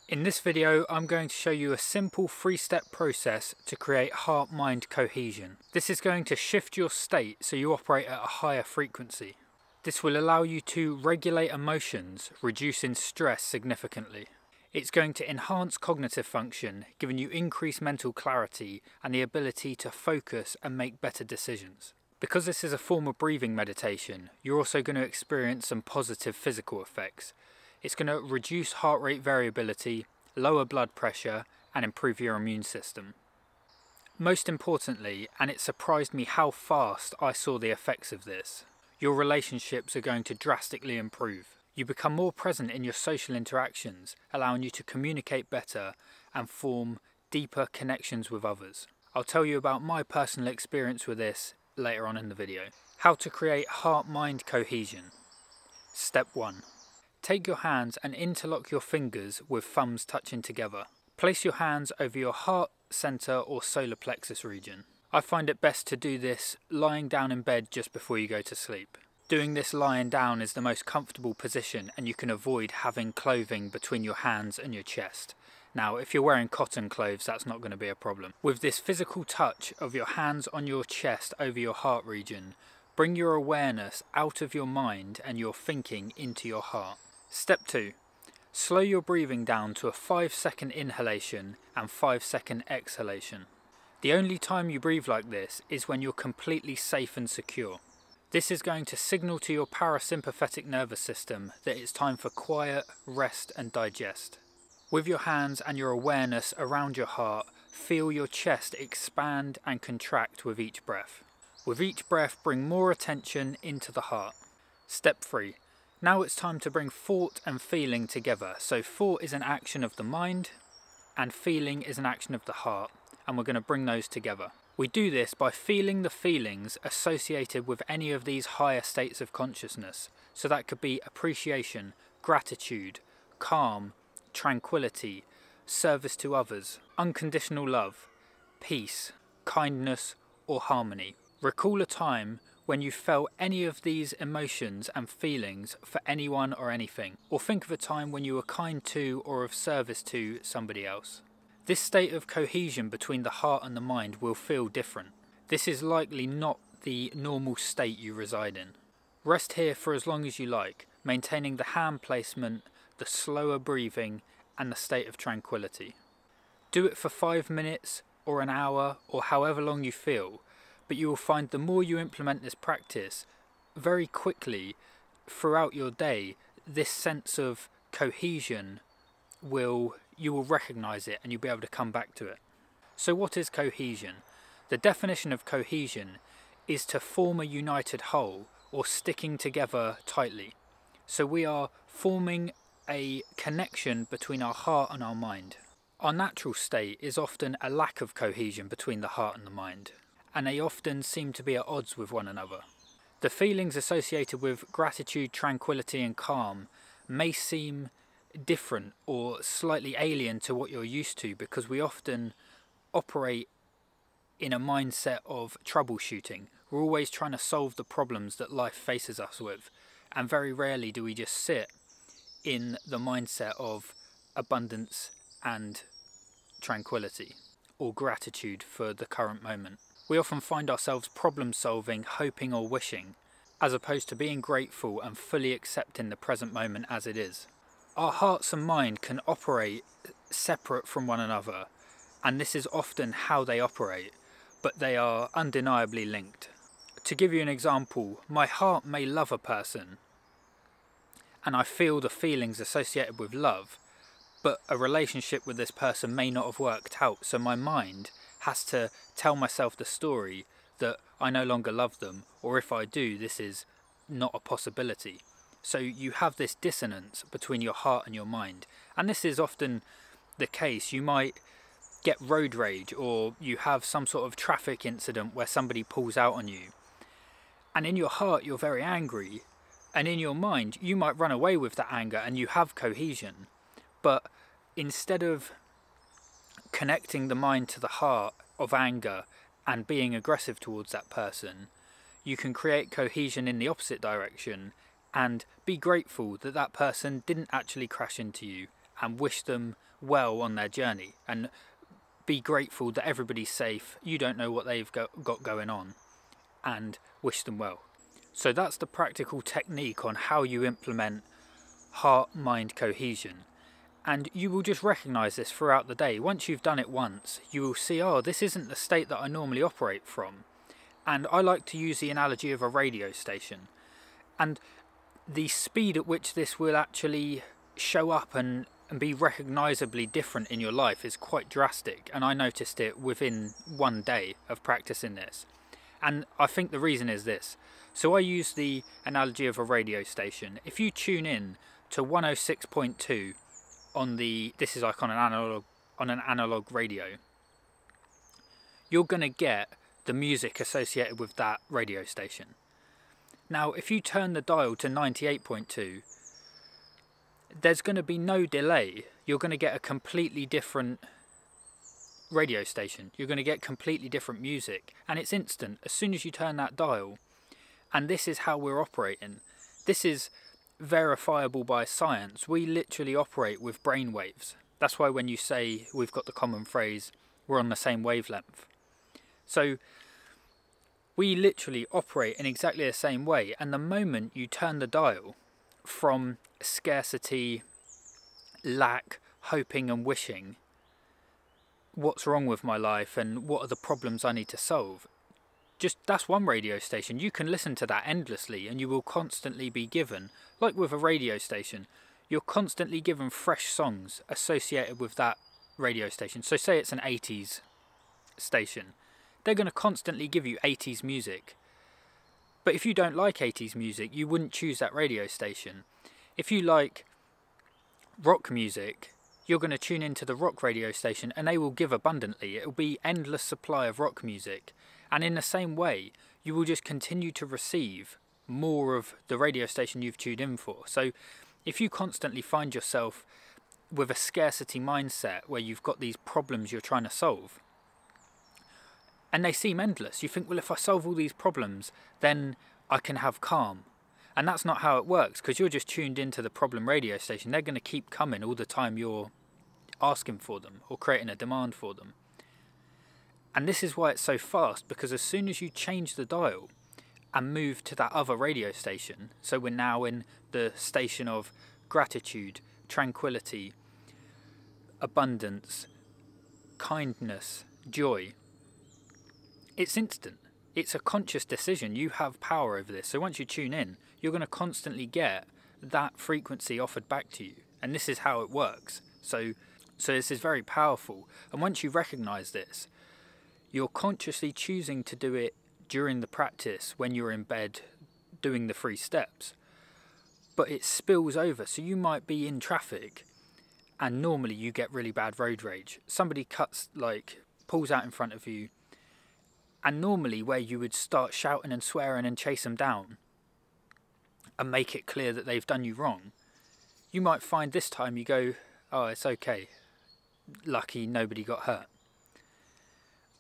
In this video, I'm going to show you a simple 3-step process to create heart-mind cohesion. This is going to shift your state so you operate at a higher frequency. This will allow you to regulate emotions, reducing stress significantly. It's going to enhance cognitive function, giving you increased mental clarity and the ability to focus and make better decisions. Because this is a form of breathing meditation, you're also going to experience some positive physical effects. It's going to reduce heart rate variability, lower blood pressure, and improve your immune system. Most importantly, and it surprised me how fast I saw the effects of this, your relationships are going to drastically improve. You become more present in your social interactions, allowing you to communicate better and form deeper connections with others. I'll tell you about my personal experience with this later on in the video. How to create heart-mind cohesion. Step 1. Take your hands and interlock your fingers with thumbs touching together. Place your hands over your heart center or solar plexus region. I find it best to do this lying down in bed just before you go to sleep. Doing this lying down is the most comfortable position, and you can avoid having clothing between your hands and your chest. Now, if you're wearing cotton clothes, that's not going to be a problem. With this physical touch of your hands on your chest over your heart region, bring your awareness out of your mind and your thinking into your heart. Step 2. Slow your breathing down to a 5-second inhalation and 5-second exhalation. The only time you breathe like this is when you're completely safe and secure. This is going to signal to your parasympathetic nervous system that it's time for quiet, rest and digest. With your hands and your awareness around your heart, feel your chest expand and contract with each breath. With each breath, bring more attention into the heart. Step 3. Now it's time to bring thought and feeling together. So thought is an action of the mind and feeling is an action of the heart, and we're going to bring those together. We do this by feeling the feelings associated with any of these higher states of consciousness. So that could be appreciation, gratitude, calm, tranquility, service to others, unconditional love, peace, kindness or harmony. Recall a time when you felt any of these emotions and feelings for anyone or anything, or think of a time when you were kind to or of service to somebody else. This state of cohesion between the heart and the mind will feel different. This is likely not the normal state you reside in. Rest here for as long as you like, maintaining the hand placement, the slower breathing, and the state of tranquility. Do it for 5 minutes or an hour or however long you feel, but you will find the more you implement this practice, very quickly throughout your day, this sense of cohesion you will recognize it and you'll be able to come back to it. So what is cohesion? The definition of cohesion is to form a united whole or sticking together tightly. So we are forming a connection between our heart and our mind. Our natural state is often a lack of cohesion between the heart and the mind, and they often seem to be at odds with one another. The feelings associated with gratitude, tranquility and calm may seem different or slightly alien to what you're used to, because we often operate in a mindset of troubleshooting. We're always trying to solve the problems that life faces us with, and very rarely do we just sit in the mindset of abundance and tranquility or gratitude for the current moment. We often find ourselves problem solving, hoping or wishing, as opposed to being grateful and fully accepting the present moment as it is. Our hearts and mind can operate separate from one another, and this is often how they operate, but they are undeniably linked. To give you an example, my heart may love a person, and I feel the feelings associated with love, but a relationship with this person may not have worked out, so my mind has to tell myself the story that I no longer love them, or if I do, this is not a possibility. So you have this dissonance between your heart and your mind, and this is often the case. You might get road rage, or you have some sort of traffic incident where somebody pulls out on you, and in your heart you're very angry, and in your mind you might run away with that anger and you have cohesion. But instead of connecting the mind to the heart of anger and being aggressive towards that person, you can create cohesion in the opposite direction and be grateful that that person didn't actually crash into you and wish them well on their journey, and be grateful that everybody's safe, you don't know what they've got going on, and wish them well. So that's the practical technique on how you implement heart-mind cohesion. And you will just recognise this throughout the day. Once you've done it once, you will see, oh, this isn't the state that I normally operate from. And I like to use the analogy of a radio station. And the speed at which this will actually show up and be recognisably different in your life is quite drastic. And I noticed it within one day of practicing this. And I think the reason is this. So I use the analogy of a radio station. If you tune in to 106.2 on this is like on an analog radio, you're going to get the music associated with that radio station. Now, if you turn the dial to 98.2, there's going to be no delay. You're going to get a completely different radio station. You're going to get completely different music, and it's instant as soon as you turn that dial. And this is how we're operating. This is verifiable by science. We literally operate with brain waves. That's why when you say, we've got the common phrase, we're on the same wavelength. So we literally operate in exactly the same way, and the moment you turn the dial from scarcity, lack, hoping and wishing, what's wrong with my life and what are the problems I need to solve, just that's one radio station. You can listen to that endlessly, and you will constantly be given, like with a radio station, you're constantly given fresh songs associated with that radio station. So say it's an 80s station, they're going to constantly give you 80s music. But if you don't like 80s music, you wouldn't choose that radio station. If you like rock music, you're going to tune into the rock radio station, and they will give abundantly. It will be endless supply of rock music. And in the same way, you will just continue to receive more of the radio station you've tuned in for. So if you constantly find yourself with a scarcity mindset where you've got these problems you're trying to solve, and they seem endless, you think, well, if I solve all these problems, then I can have calm. And that's not how it works, because you're just tuned into the problem radio station. They're going to keep coming all the time you're asking for them or creating a demand for them. And this is why it's so fast, because as soon as you change the dial and move to that other radio station, so we're now in the station of gratitude, tranquility, abundance, kindness, joy, it's instant. It's a conscious decision. You have power over this. So once you tune in, you're going to constantly get that frequency offered back to you. And this is how it works. So this is very powerful. And once you recognize this, you're consciously choosing to do it during the practice when you're in bed doing the 3 steps. But it spills over. So you might be in traffic and normally you get really bad road rage. Somebody pulls out in front of you, and normally where you would start shouting and swearing and chase them down and make it clear that they've done you wrong, you might find this time you go, oh, it's okay. Lucky nobody got hurt.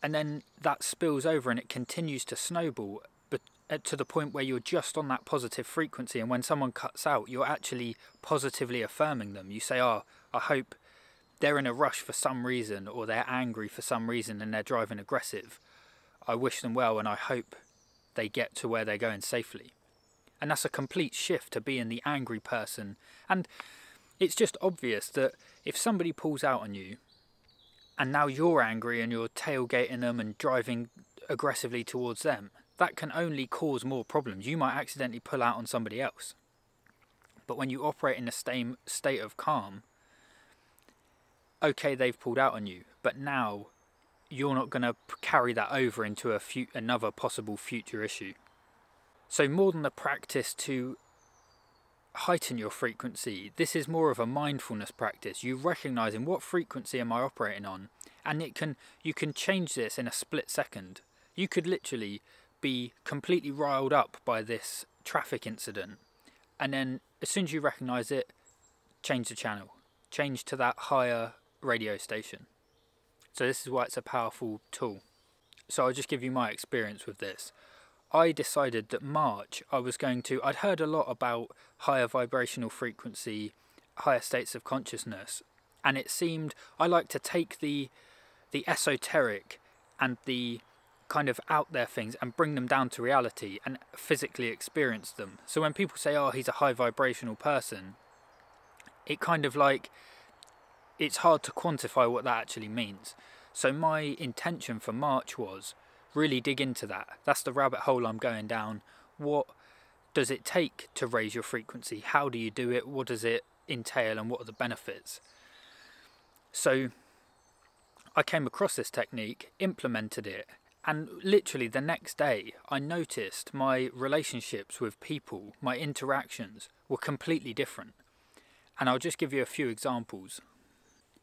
And then that spills over and it continues to snowball, but to the point where you're just on that positive frequency, and when someone cuts out, you're actually positively affirming them. You say, oh, I hope they're in a rush for some reason, or they're angry for some reason and they're driving aggressive. I wish them well and I hope they get to where they're going safely. And that's a complete shift to being the angry person. And it's just obvious that if somebody pulls out on you and now you're angry and you're tailgating them and driving aggressively towards them, that can only cause more problems. You might accidentally pull out on somebody else. But when you operate in the same state of calm, okay, they've pulled out on you, but now you're not going to carry that over into another possible future issue. So more than the practice to heighten your frequency, this is more of a mindfulness practice. You recognizing what frequency am I operating on, and you can change this in a split second. You could literally be completely riled up by this traffic incident, and then as soon as you recognize it, change the channel, change to that higher radio station. So this is why it's a powerful tool. So I'll just give you my experience with this. I decided that March I'd heard a lot about higher vibrational frequency, higher states of consciousness, And it seemed, I like to take the esoteric and the kind of out there things and bring them down to reality and physically experience them. So when people say, oh, he's a high vibrational person, it kind of like, it's hard to quantify what that actually means. So my intention for March was really dig into that. That's the rabbit hole I'm going down. What does it take to raise your frequency? How do you do it? What does it entail and what are the benefits? So I came across this technique, implemented it, and literally the next day I noticed my relationships with people, my interactions were completely different. And I'll just give you a few examples.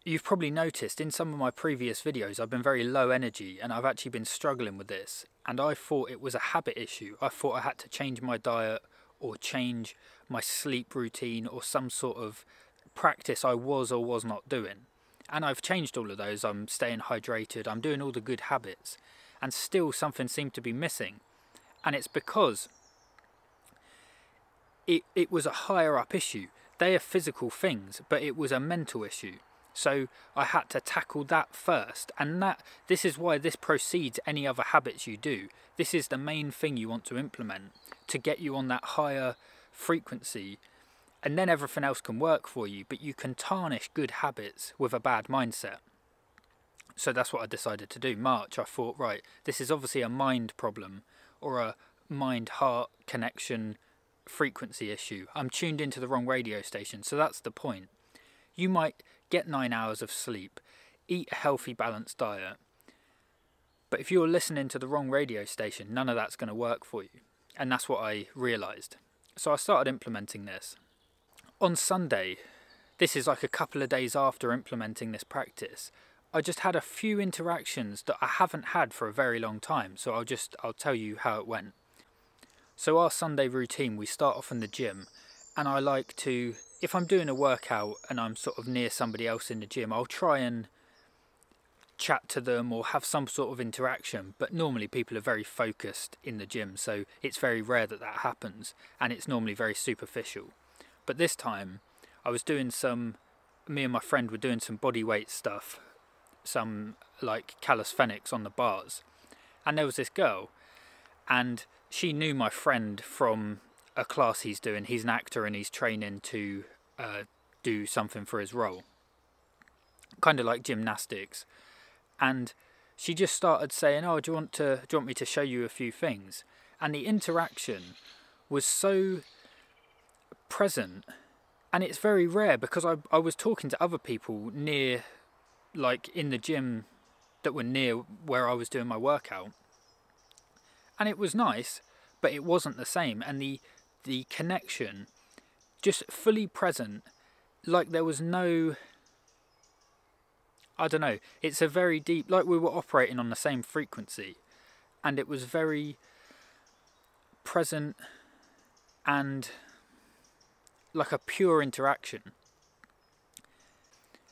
You've probably noticed in some of my previous videos I've been very low energy, and I've actually been struggling with this, and I thought it was a habit issue. I thought I had to change my diet or change my sleep routine or some sort of practice I was or was not doing. And I've changed all of those. I'm staying hydrated, I'm doing all the good habits, and still something seemed to be missing. And it's because it was a higher up issue. They are physical things, but it was a mental issue. So I had to tackle that first, and this is why this precedes any other habits you do. This is the main thing you want to implement to get you on that higher frequency, and then everything else can work for you, but you can tarnish good habits with a bad mindset. So that's what I decided to do. March, I thought, right, this is obviously a mind problem or a mind-heart connection frequency issue. I'm tuned into the wrong radio station, so that's the point. You might get 9 hours of sleep, eat a healthy, balanced diet, but if you're listening to the wrong radio station, none of that's going to work for you. And that's what I realised. So I started implementing this. On Sunday, this is like a couple of days after implementing this practice, I just had a few interactions that I haven't had for a very long time, so I'll tell you how it went. So our Sunday routine, we start off in the gym, and I like to, if I'm doing a workout and I'm sort of near somebody else in the gym, I'll try and chat to them or have some sort of interaction, but normally people are very focused in the gym, so it's very rare that that happens, and it's normally very superficial. But this time I was doing me and my friend were doing some body weight stuff, some like calisthenics on the bars, and there was this girl, and she knew my friend from a class he's doing. He's an actor and he's training to do something for his role, kind of like gymnastics. And she just started saying, oh, do you want me to show you a few things? And the interaction was so present, and it's very rare because I was talking to other people near, like in the gym that were near where I was doing my workout, and it was nice, but it wasn't the same. And the connection, just fully present, like there was no, I don't know, it's a very deep, like we were operating on the same frequency, and it was very present and like a pure interaction.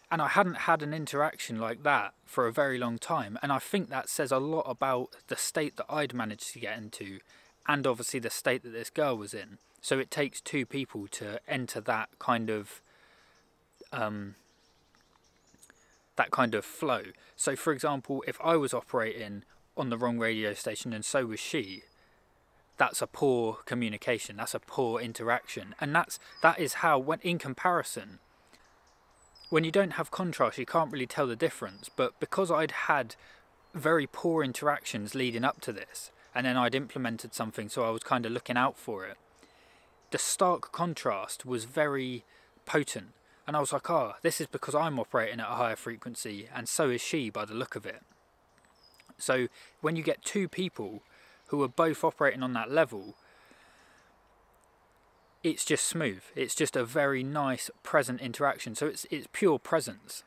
And I hadn't had an interaction like that for a very long time, and I think that says a lot about the state that I'd managed to get into, and obviously the state that this girl was in. So it takes two people to enter that kind of flow. So for example, if I was operating on the wrong radio station and so was she, that's a poor communication, that's a poor interaction. And that is how, when in comparison, when you don't have contrast, you can't really tell the difference. But because I'd had very poor interactions leading up to this, and then I'd implemented something, so I was kind of looking out for it, the stark contrast was very potent. And I was like, oh, this is because I'm operating at a higher frequency, and so is she by the look of it. So when you get two people who are both operating on that level, it's just smooth. It's just a very nice, present interaction. So it's pure presence.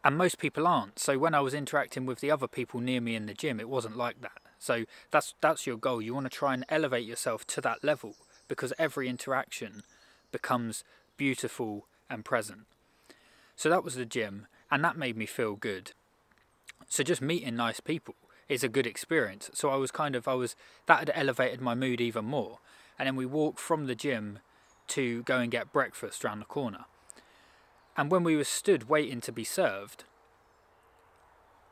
And most people aren't. So when I was interacting with the other people near me in the gym, it wasn't like that. So that's your goal. You want to try and elevate yourself to that level, because every interaction becomes beautiful and present. So that was the gym, and that made me feel good. So just meeting nice people is a good experience. So that had elevated my mood even more. And then we walked from the gym to go and get breakfast around the corner. And when we were stood waiting to be served,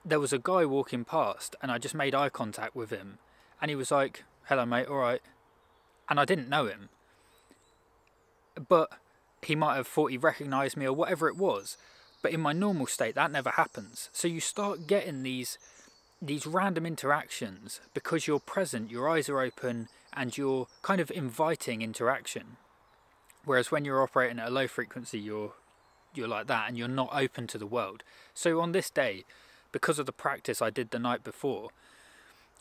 there was a guy walking past, and I just made eye contact with him, and he was like, "Hello mate, alright." And I didn't know him, but he might have thought he recognised me or whatever it was. But in my normal state, that never happens. So you start getting these random interactions because you're present, your eyes are open, and you're kind of inviting interaction. Whereas when you're operating at a low frequency, you're like that, and you're not open to the world. So on this day, because of the practice I did the night before,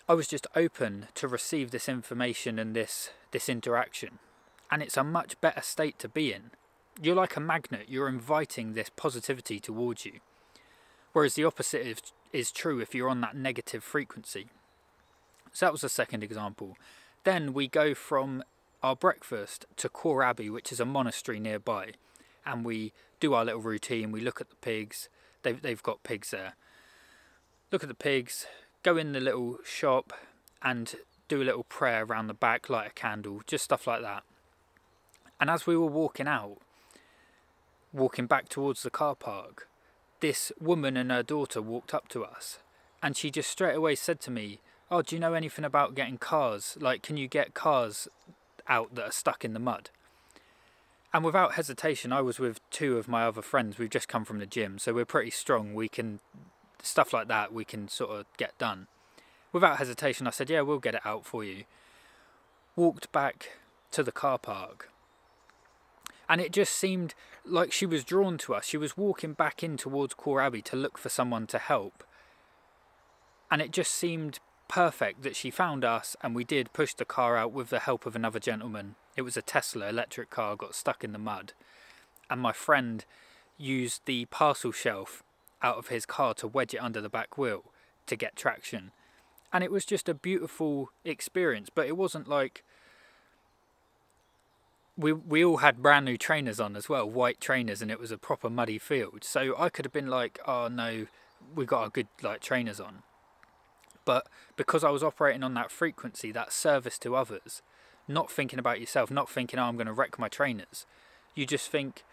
I was just open to receive this information and this interaction. And it's a much better state to be in. You're like a magnet, you're inviting this positivity towards you. Whereas the opposite is true if you're on that negative frequency. So that was the second example. Then we go from our breakfast to Core Abbey, which is a monastery nearby. And we do our little routine, we look at the pigs, they've got pigs there. Look at the pigs, go in the little shop and do a little prayer around the back, light a candle, just stuff like that. And as we were walking back towards the car park, this woman and her daughter walked up to us, and she just straight away said to me, "Oh, do you know anything about getting cars? Like, can you get cars out that are stuck in the mud?" And without hesitation, I was with two of my other friends. We've just come from the gym, so we're pretty strong. We can, stuff like that, we can sort of get done. Without hesitation, I said, "Yeah, we'll get it out for you." Walked back to the car park. And it just seemed like she was drawn to us. She was walking back in towards Core Abbey to look for someone to help. And it just seemed perfect that she found us, and we did push the car out with the help of another gentleman. It was a Tesla electric car, got stuck in the mud. And my friend used the parcel shelf out of his car to wedge it under the back wheel to get traction. And it was just a beautiful experience, but it wasn't like... We all had brand new trainers on as well, white trainers, and it was a proper muddy field. So I could have been like, "Oh no, we got our good trainers on." But because I was operating on that frequency, that service to others, not thinking about yourself, not thinking, "Oh, I'm going to wreck my trainers." You just think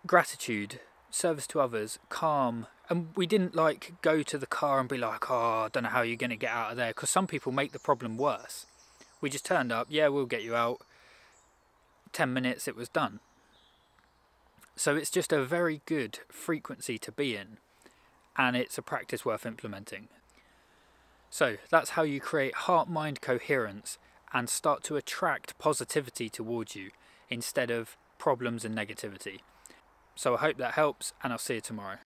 gratitude, service to others, calm. And we didn't go to the car and be like, "Oh, I don't know how you're going to get out of there," because some people make the problem worse. We just turned up, "Yeah, we'll get you out." 10 minutes, it was done. So it's just a very good frequency to be in, and it's a practice worth implementing. So that's how you create heart-mind coherence and start to attract positivity towards you instead of problems and negativity. So I hope that helps, and I'll see you tomorrow.